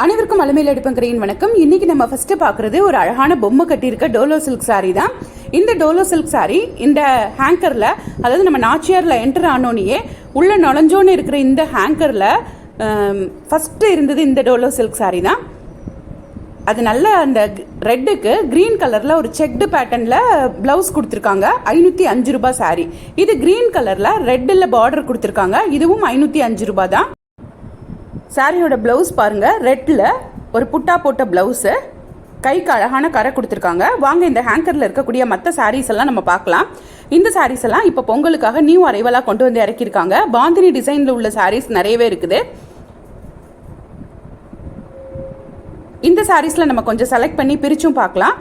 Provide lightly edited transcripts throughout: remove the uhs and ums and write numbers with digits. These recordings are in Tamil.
அனைவருக்கும் அலமையில் எடுப்பங்கிறையின் வணக்கம். இன்னைக்கு நம்ம ஃபர்ஸ்ட் பார்க்குறது ஒரு அழகான பொம்மை கட்டியிருக்க டோலோ சில்க் சாரீ தான். இந்த டோலோ சில்க் சாரீ இந்த ஹேங்கரில், அதாவது நம்ம நாச்சியாரில் என்டர் ஆனோனையே உள்ள நுழைஞ்சோன்னு இருக்கிற இந்த ஹேங்கரில் ஃபஸ்ட்டு இருந்தது இந்த டோலோ சில்க் சாரீ தான். அது நல்ல அந்த ரெட்டுக்கு க்ரீன் கலரில் ஒரு செக்டு பேட்டர்னில் ப்ளவுஸ் கொடுத்துருக்காங்க. 505 ரூபாய் சாரீ. இது க்ரீன் கலரில் ரெட்டில் பார்டர் கொடுத்துருக்காங்க. இதுவும் 505 ரூபாய் தான். சாரியோட ப்ளவுஸ் பாருங்கள், ரெட்டில் ஒரு புட்டா போட்ட ப்ளவுஸு, கைக்கு அழகான கரை கொடுத்துருக்காங்க. வாங்க இந்த ஹேங்கரில் இருக்கக்கூடிய மற்ற சாரீஸ் எல்லாம் நம்ம பார்க்கலாம். இந்த சாரீஸ் எல்லாம் இப்போ பொங்கலுக்காக நியூ அரைவலாக கொண்டு வந்து இறக்கியிருக்காங்க. பாந்தினி டிசைனில் உள்ள சாரீஸ் நிறையவே இருக்குது. இந்த சாரீஸில் நம்ம கொஞ்சம் செலக்ட் பண்ணி பிரிச்சும் பார்க்கலாம்.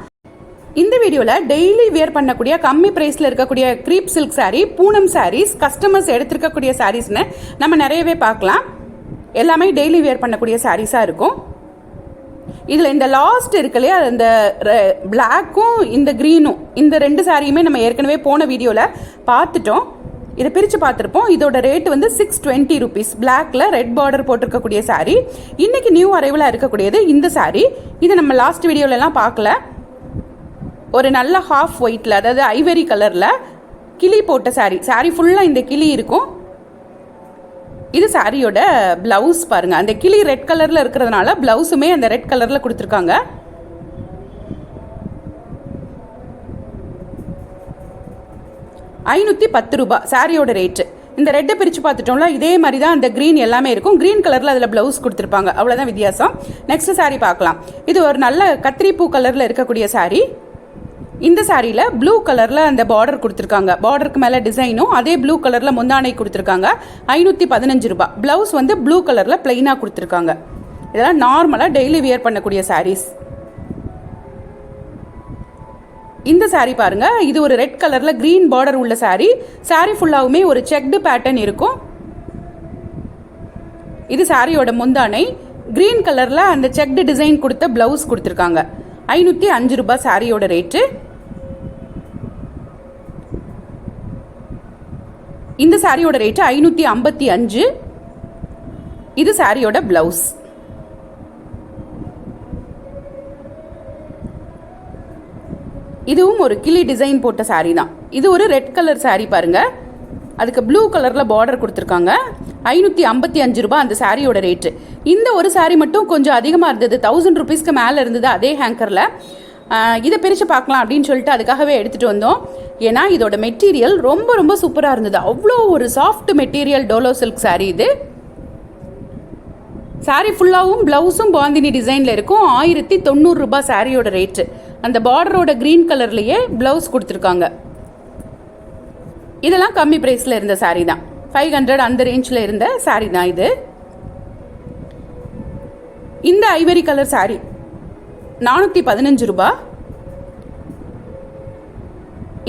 இந்த வீடியோவில் டெய்லி வியர் பண்ணக்கூடிய கம்மி ப்ரைஸில் இருக்கக்கூடிய crepe silk sari, Poonam saris, customers எடுத்துருக்கக்கூடிய சாரீஸ்னு நம்ம நிறையவே பார்க்கலாம். எல்லாமே டெய்லி வியர் பண்ணக்கூடிய சாரீஸாக இருக்கும். இதில் இந்த லாஸ்ட் இருக்குல்லையா, இந்த பிளாக்கும் இந்த க்ரீனும், இந்த ரெண்டு சாரியுமே நம்ம ஏற்கனவே போன வீடியோவில் பார்த்துட்டோம். இதை பிரித்து பார்த்துருப்போம். இதோட ரேட் வந்து 620 ருபீஸ். பிளாக்ல ரெட் பார்டர் போட்டிருக்கக்கூடிய சாரீ. இன்னைக்கு நியூ அரைவலாக இருக்கக்கூடியது இந்த சாரீ. இதை நம்ம லாஸ்ட் வீடியோலலாம் பார்க்கல. ஒரு நல்ல ஹாஃப் ஒயிட்டில், அதாவது ஐவரி கலரில் கிளி போட்ட சாரீ. சாரீ ஃபுல்லாக இந்த கிளி இருக்கும். இது சாரியோட பிளவுஸ் பாருங்க. அந்த கிளி ரெட் கலர்ல இருக்கிறதுனால பிளவுஸுமே அந்த ரெட் கலர்ல கொடுத்துருக்காங்க. ₹510 சாரியோட ரேட்டு. இந்த ரெட்டை பிரித்து பார்த்துட்டோம்ல, இதே மாதிரி தான் அந்த க்ரீன் எல்லாமே இருக்கும். க்ரீன் கலரில் அதில் ப்ளவுஸ் கொடுத்துருப்பாங்க. அவ்வளோதான் வித்தியாசம். நெக்ஸ்ட் சாரீ பார்க்கலாம். இது ஒரு நல்ல கத்திரிப்பூ கலரில் இருக்கக்கூடிய சாரீ. இந்த சாரியில் ப்ளூ கலரில் அந்த பார்டர் கொடுத்துருக்காங்க. பார்டருக்கு மேலே டிசைனும் அதே ப்ளூ கலரில் முந்தானை கொடுத்துருக்காங்க. ₹515. ப்ளவுஸ் வந்து ப்ளூ கலரில் பிளெயினாக கொடுத்துருக்காங்க. இதெல்லாம் நார்மலாக டெய்லி வியர் பண்ணக்கூடிய சாரீஸ். இந்த சாரீ பாருங்க, இது ஒரு ரெட் கலரில் க்ரீன் பார்டர் உள்ள சாரீ. சாரீ ஃபுல்லாகவுமே ஒரு செக்டு பேட்டர்ன் இருக்கும். இது சாரியோட முந்தானை. க்ரீன் கலரில் அந்த செக்டு டிசைன் கொடுத்த ப்ளவுஸ் கொடுத்துருக்காங்க. ₹505 சாரியோட ரேட்டு. இந்த சாரியோட ரேட்டு ₹555. இது சாரியோட பிளவுஸ். இதுவும் ஒரு கிளி டிசைன் போட்ட சாரி தான். இது ஒரு ரெட் கலர் சாரி பாருங்க. அதுக்கு ப்ளூ கலர்ல பார்டர் கொடுத்துருக்காங்க. ₹555 அந்த சாரியோட ரேட்டு. இந்த ஒரு சாரி மட்டும் கொஞ்சம் அதிகமாக இருந்தது. 1000 ருபீஸ்க்கு மேலே இருந்தது அதே ஹேங்கரில். இதை பிரித்து பார்க்கலாம் அப்படின்னு சொல்லிட்டு அதுக்காகவே எடுத்துகிட்டு வந்தோம். ஏன்னா இதோட மெட்டீரியல் ரொம்ப ரொம்ப சூப்பராக இருந்தது. அவ்வளோ ஒரு soft material Dolo silk sari இது. சாரீ ஃபுல்லாகவும் ப்ளவுஸும் பாந்தினி டிசைனில் இருக்கும். ₹1090 சாரியோட ரேட்டு. அந்த பார்டரோட க்ரீன் கலர்லேயே ப்ளவுஸ் கொடுத்துருக்காங்க. இதெல்லாம் கம்மி ப்ரைஸில் இருந்த சாரீ தான். 500 அந்த ரேஞ்சில் இருந்த சாரீ தான் இது. இந்த ஐவரி கலர் சாரீ ₹415.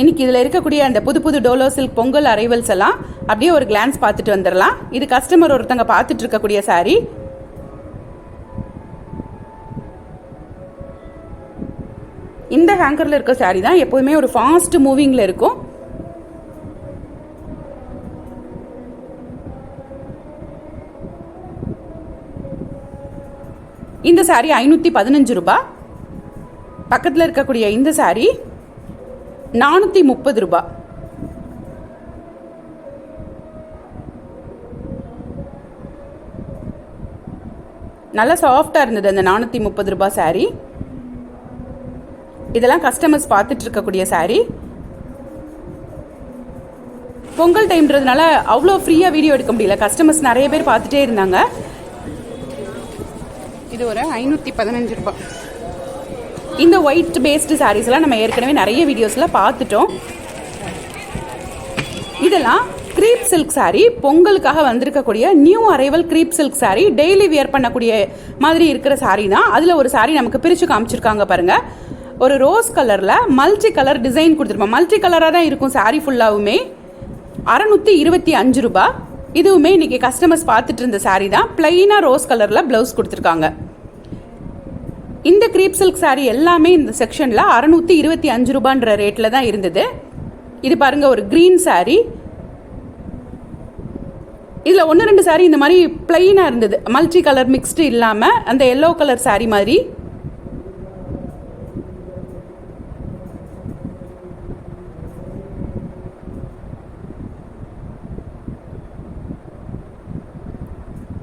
இன்னைக்கு இதில் இருக்கக்கூடிய அந்த புது புது டோலோ சில்க் பொங்கல் அரைவல்ஸ் எல்லாம் அப்படியே ஒரு கிளான்ஸ் பார்த்துட்டு வந்துடலாம். இது கஸ்டமர் ஒருத்தங்க பார்த்துட்டு இருக்கக்கூடிய சாரீ. இந்த ஹேங்கரில் இருக்க சாரீ தான் எப்போதுமே ஒரு ஃபாஸ்ட் மூவிங்கில் இருக்கும். இந்த சாரீ ₹515. பக்கத்தில் இருக்கக்கூடிய இந்த சாரீ ₹430. நல்லா சாஃப்டாக இருந்தது அந்த ₹430 சாரீ. இதெல்லாம் கஸ்டமர்ஸ் பார்த்துட்டு இருக்கக்கூடிய சாரீ. பொங்கல் டைம்ன்றதுனால அவ்வளோ ஃப்ரீயாக வீடியோ எடுக்க முடியல. கஸ்டமர்ஸ் நிறைய பேர் பார்த்துட்டே இருந்தாங்க. இது ஒரு ₹515. இந்த ஒயிட் பேஸ்டு சாரீஸ்லாம் நம்ம ஏற்கனவே நிறைய வீடியோஸில் பார்த்துட்டோம். இதெல்லாம் க்ரீப் சில்க் சாரீ. பொங்கலுக்காக வந்திருக்கக்கூடிய new arrival creep silk sari. Daily wear பண்ணக்கூடிய மாதிரி இருக்கிற சாரீ தான். அதில் ஒரு சாரீ நமக்கு பிரித்து காமிச்சிருக்காங்க பாருங்கள். ஒரு ரோஸ் கலரில் மல்டி கலர் டிசைன் கொடுத்துருப்போம். மல்டி கலராக தான் இருக்கும் சாரீ ஃபுல்லாகவுமே. ₹625. இதுவுமே இன்னைக்கு கஸ்டமர்ஸ் பார்த்துட்டு இருந்த சாரீ தான். பிளைனாக ரோஸ் கலரில் ப்ளவுஸ் கொடுத்துருக்காங்க. இந்த க்ரீப் சில்க் சாரீ எல்லாமே இந்த செக்ஷனில் ₹625 ரேட்டில் தான் இருந்தது. இது பாருங்கள், ஒரு க்ரீன் சாரீ. இதில் 1-2 சாரீ இந்த மாதிரி பிளெயினாக இருந்தது, மல்டி கலர் மிக்ஸ்டு இல்லாமல் அந்த எல்லோ கலர் சாரீ மாதிரி.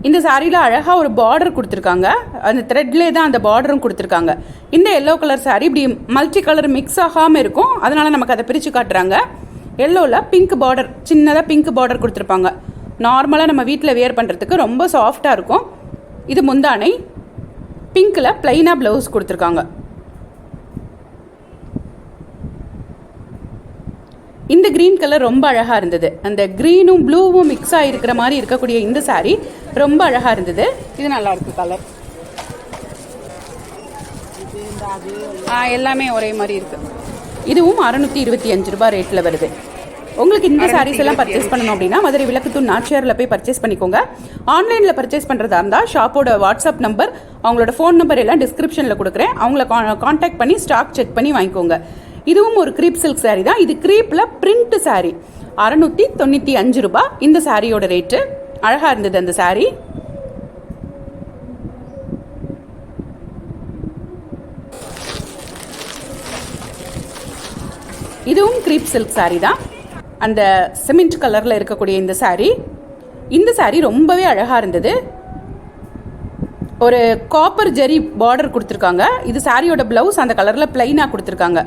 இந்த சாரியில் அழகாக ஒரு பார்டர் கொடுத்துருக்காங்க, அந்த த்ரெட்லேயே தான் அந்த பார்டரும் கொடுத்துருக்காங்க. இந்த எல்லோ கலர் சாரீ இப்படி மல்டி கலர் மிக்ஸ் ஆகாமல் இருக்கும், அதனால் நமக்கு அதை பிரித்து காட்டுறாங்க. எல்லோவில் பிங்க் பார்டர், சின்னதாக பிங்க் பார்டர் கொடுத்துருப்பாங்க. நார்மலாக நம்ம வீட்டில் வியர் பண்ணுறதுக்கு ரொம்ப சாஃப்டாக இருக்கும். இது முந்தானை, பிங்க்கில் ப்ளைனாக ப்ளவுஸ் கொடுத்துருக்காங்க. இந்த க்ரீன் கலர் ரொம்ப அழகாக இருந்தது, அந்த க்ரீனும் ப்ளூவும் மிக்ஸ் ஆகிருக்கிற மாதிரி இருக்கக்கூடிய இந்த சாரீ ரொம்ப அழகாக இருந்தது. இது நல்லா இருக்கு கலர், எல்லாமே ஒரே மாதிரி இருக்கு. இதுவும் 625 ரூபாய் ரேட்டில் வருது. உங்களுக்கு இந்த சாரீஸ் எல்லாம் பர்ச்சேஸ் பண்ணணும் அப்படின்னா மதுரை விளக்குத்தூர் நாச்சியாரில் போய் பர்ச்சேஸ் பண்ணிக்கோங்க. ஆன்லைனில் பர்ச்சேஸ் பண்ணுறதா இருந்தால் ஷாப்போட வாட்ஸ்அப் நம்பர், அவங்களோட ஃபோன் நம்பர் எல்லாம் டிஸ்கிரிப்ஷனில் கொடுக்குறேன், அவங்கள காண்டாக்ட் பண்ணி ஸ்டாக் செக் பண்ணி வாங்கிக்கோங்க. இதுவும் ஒரு க்ரீப் சில்க் சாரீ தான். இது க்ரீப்பில் பிரிண்ட் சாரீ, 695 ரூபாய் இந்த சாரியோட ரேட்டு. அழகாக இருந்தது அந்த சாரீ. இதுவும் க்ரீப் சில்க் சாரீ தான், அந்த சிமெண்ட் கலரில் இருக்கக்கூடிய இந்த சாரீ. இந்த சாரீ ரொம்பவே அழகாக இருந்தது. ஒரு காப்பர் ஜெரி பார்டர் கொடுத்துருக்காங்க. இது சாரியோட ப்ளவுஸ் அந்த கலரில் பிளைனாக கொடுத்துருக்காங்க.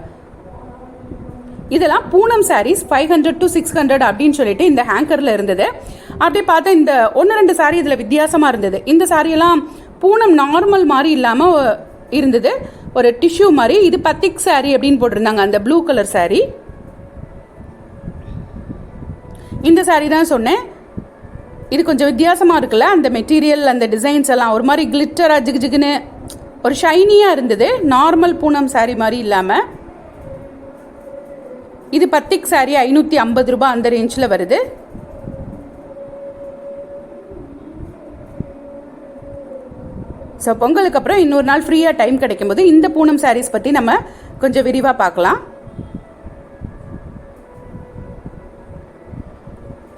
இதெல்லாம் பூனம் சாரீஸ் 500 to 600 அப்படின்னு சொல்லிட்டு இந்த ஹேங்கரில் இருந்தது. அப்படியே பார்த்தா இந்த 1-2 சாரீ இதில் வித்தியாசமாக இருந்தது. இந்த சாரியெல்லாம் பூனம் நார்மல் மாதிரி இல்லாமல் இருந்தது, ஒரு டிஷ்யூ மாதிரி. இது பத்திக் சாரீ அப்படின்னு போட்டிருந்தாங்க, அந்த ப்ளூ கலர் சாரீ. இந்த சாரீ தான் சொன்னேன், இது கொஞ்சம் வித்தியாசமாக இருக்குல்ல, அந்த மெட்டீரியல் அந்த டிசைன்ஸ் எல்லாம் ஒரு மாதிரி கிளிட்டராக ஜிகுன்னு ஒரு ஷைனியாக இருந்தது, நார்மல் பூனம் சாரீ மாதிரி இல்லாமல். இது பத்திக் சாரீ 550 ரூபாய் அந்த ரேஞ்சில் வருது. ஸோ பொங்கலுக்கு அப்புறம் இன்னொரு நாள் ஃப்ரீயாக டைம் கிடைக்கும்போது இந்த பூனம் சாரீஸ் பற்றி நம்ம கொஞ்சம் விரிவாக பார்க்கலாம்.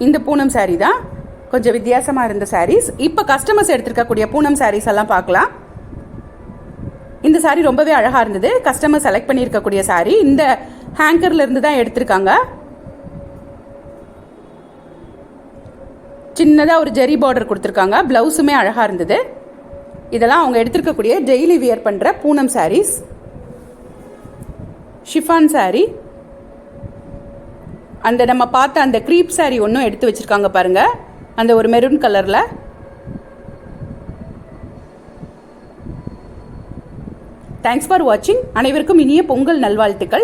இந்த பூனம் சாரீ தான் கொஞ்சம் வித்தியாசமாக இருந்த சாரீஸ். இப்போ கஸ்டமர்ஸ் எடுத்துருக்கக்கூடிய பூனம் சாரீஸ் எல்லாம் பார்க்கலாம். இந்த சாரீ ரொம்பவே அழகாக இருந்தது. கஸ்டமர் செலக்ட் பண்ணியிருக்கக்கூடிய சாரீ இந்த ஹேங்கர்ல இருந்து தான் எடுத்திருக்காங்க. சின்னதாக ஒரு ஜெரி பார்டர் கொடுத்துருக்காங்க, ப்ளவுஸுமே அழகாக இருந்தது. இதெல்லாம் அவங்க எடுத்திருக்கக்கூடிய டெய்லி வியர் பண்ணுற பூனம் சாரீஸ். ஷிஃபான் சாரீ, அந்த நம்ம பார்த்த அந்த க்ரீப் சாரீ ஒன்றும் எடுத்து வச்சுருக்காங்க பாருங்கள், அந்த ஒரு மெரூன் கலரில். தேங்க்ஸ் ஃபார் வாட்சிங். அனைவருக்கும் இனிய பொங்கல் நல்வாழ்த்துக்கள்.